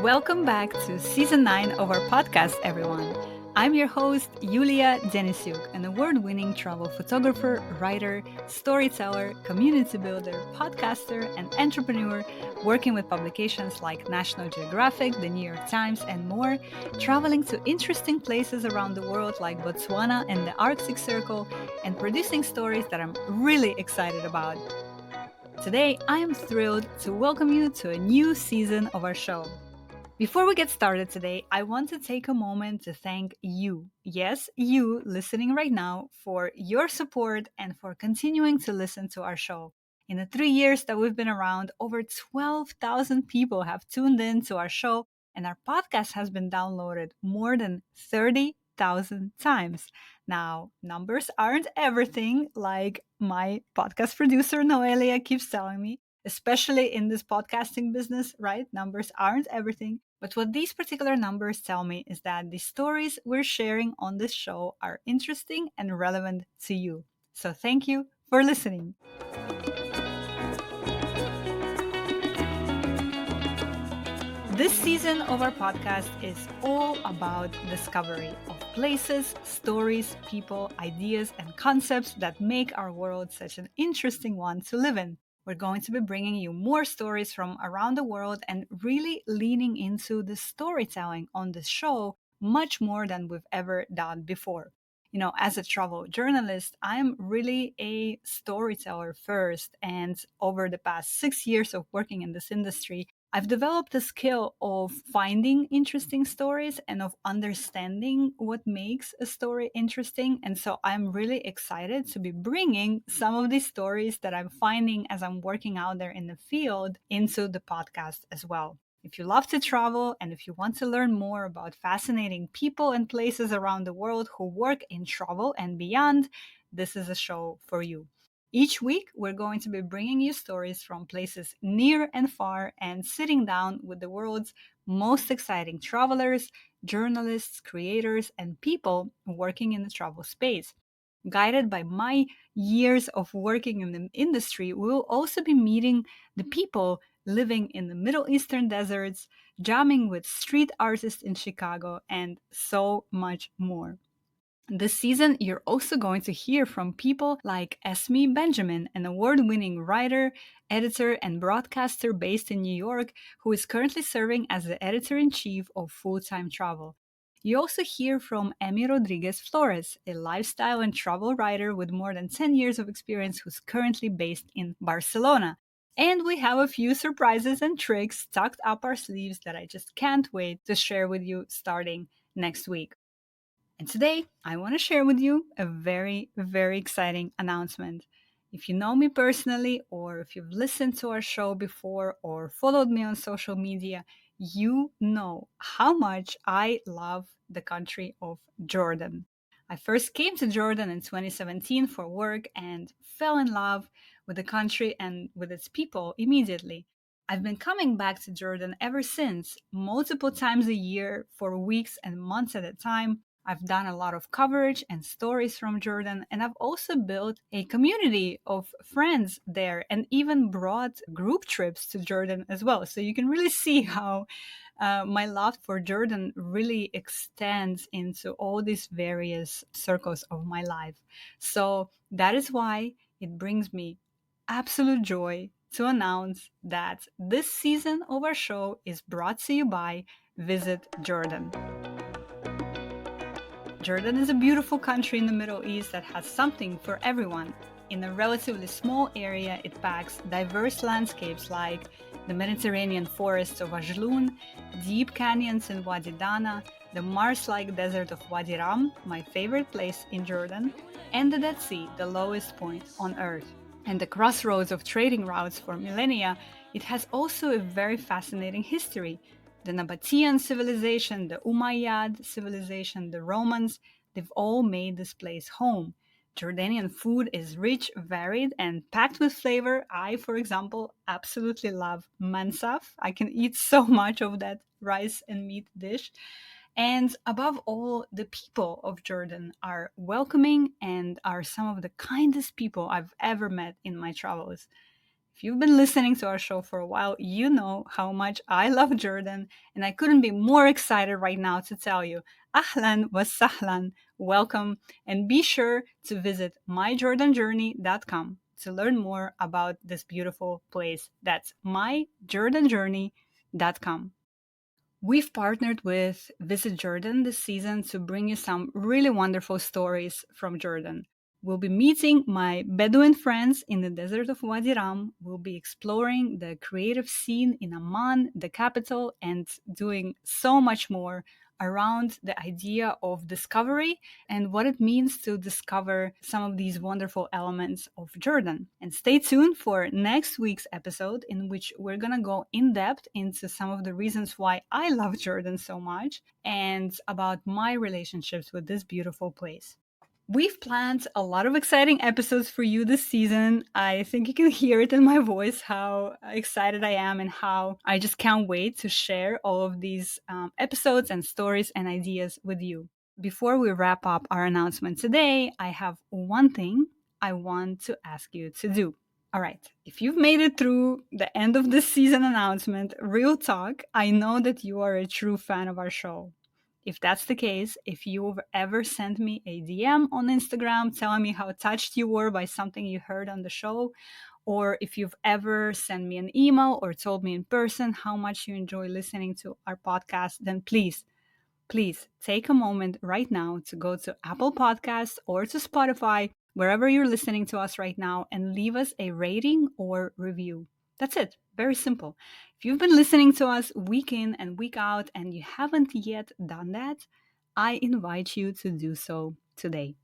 Welcome back to season 9 of our podcast, everyone. I'm your host, Yulia Denisyuk, an award-winning travel photographer, writer, storyteller, community builder, podcaster, and entrepreneur working with publications like National Geographic, the New York Times, and more, traveling to interesting places around the world like Botswana and the Arctic Circle, and producing stories that I'm really excited about. Today, I am thrilled to welcome you to a new season of our show. Before we get started today, I want to take a moment to thank you. Yes, you listening right now for your support and for continuing to listen to our show. In the 3 years that we've been around, over 12,000 people have tuned in to our show, and our podcast has been downloaded more than 30,000 times. Now, numbers aren't everything, like my podcast producer Noelia keeps telling me, especially in this podcasting business, right? Numbers aren't everything. But what these particular numbers tell me is that the stories we're sharing on this show are interesting and relevant to you. So thank you for listening. This season of our podcast is all about discovery of places, stories, people, ideas, and concepts that make our world such an interesting one to live in. We're going to be bringing you more stories from around the world and really leaning into the storytelling on this show much more than we've ever done before. You know, as a travel journalist, I'm really a storyteller first. And over the past 6 years of working in this industry, I've developed the skill of finding interesting stories and of understanding what makes a story interesting. And so I'm really excited to be bringing some of these stories that I'm finding as I'm working out there in the field into the podcast as well. If you love to travel and if you want to learn more about fascinating people and places around the world who work in travel and beyond, this is a show for you. Each week, we're going to be bringing you stories from places near and far and sitting down with the world's most exciting travelers, journalists, creators, and people working in the travel space. Guided by my years of working in the industry, we will also be meeting the people living in the Middle Eastern deserts, jamming with street artists in Chicago, and so much more. This season, you're also going to hear from people like Esme Benjamin, an award winning writer, editor, and broadcaster based in New York, who is currently serving as the editor in chief of Full Time Travel. You also hear from Emy Rodriguez Flores, a lifestyle and travel writer with more than 10 years of experience who's currently based in Barcelona. And we have a few surprises and tricks tucked up our sleeves that I just can't wait to share with you starting next week. And today, I want to share with you a very, very exciting announcement. If you know me personally, or if you've listened to our show before, or followed me on social media, you know how much I love the country of Jordan. I first came to Jordan in 2017 for work and fell in love with the country and with its people immediately. I've been coming back to Jordan ever since, multiple times a year for weeks and months at a time. I've done a lot of coverage and stories from Jordan, and I've also built a community of friends there and even brought group trips to Jordan as well. So you can really see how my love for Jordan really extends into all these various circles of my life. So that is why it brings me absolute joy to announce that this season of our show is brought to you by Visit Jordan. Jordan is a beautiful country in the Middle East that has something for everyone. In a relatively small area, it packs diverse landscapes like the Mediterranean forests of Ajloun, deep canyons in Wadi Dana, the Mars-like desert of Wadi Ram, my favorite place in Jordan, and the Dead Sea, the lowest point on Earth. And the crossroads of trading routes for millennia, it has also a very fascinating history. The Nabatean civilization, the Umayyad civilization, the Romans, they've all made this place home. Jordanian food is rich, varied, and packed with flavor. I, for example, absolutely love mansaf. I can eat so much of that rice and meat dish. And above all, the people of Jordan are welcoming and are some of the kindest people I've ever met in my travels. If you've been listening to our show for a while, you know how much I love Jordan, and I couldn't be more excited right now to tell you, Ahlan wa sahlan, welcome, and be sure to visit myjordanjourney.com to learn more about this beautiful place. That's myjordanjourney.com. We've partnered with Visit Jordan this season to bring you some really wonderful stories from Jordan. We'll be meeting my Bedouin friends in the desert of Wadi Ram. We'll be exploring the creative scene in Amman, the capital, and doing so much more around the idea of discovery and what it means to discover some of these wonderful elements of Jordan. And stay tuned for next week's episode, in which we're going to go in depth into some of the reasons why I love Jordan so much and about my relationships with this beautiful place. We've planned a lot of exciting episodes for you this season. I think you can hear it in my voice how excited I am and how I just can't wait to share all of these episodes and stories and ideas with you. Before we wrap up our announcement today, I have one thing I want to ask you to do. All right, if you've made it through the end of this season announcement, real talk, I know that you are a true fan of our show. If that's the case, if you've ever sent me a DM on Instagram telling me how touched you were by something you heard on the show, or if you've ever sent me an email or told me in person how much you enjoy listening to our podcast, then please take a moment right now to go to Apple Podcasts or to Spotify, wherever you're listening to us right now, and leave us a rating or review. That's it. Very simple. If you've been listening to us week in and week out and you haven't yet done that, I invite you to do so today.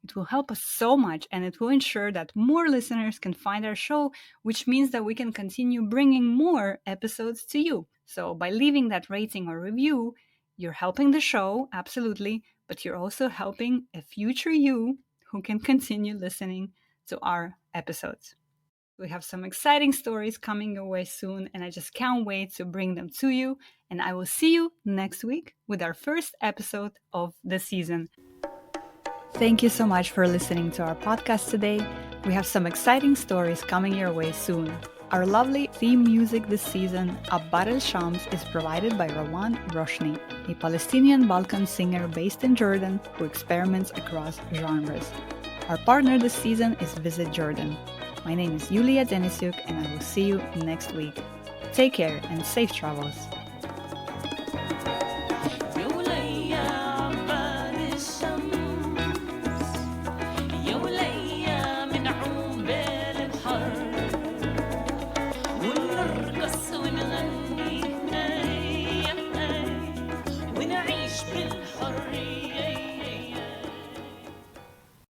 It will help us so much, and it will ensure that more listeners can find our show, which means that we can continue bringing more episodes to you. So by leaving that rating or review, you're helping the show, absolutely, but you're also helping a future you who can continue listening to our episodes. We have some exciting stories coming your way soon, and I just can't wait to bring them to you. And I will see you next week with our first episode of the season. Thank you so much for listening to our podcast today. We have some exciting stories coming your way soon. Our lovely theme music this season, Abbar el-Shams, is provided by Rawan Roshni, a Palestinian Balkan singer based in Jordan who experiments across genres. Our partner this season is Visit Jordan. My name is Yulia Denisyuk, and I will see you next week. Take care and safe travels. ونعيش بالحرية.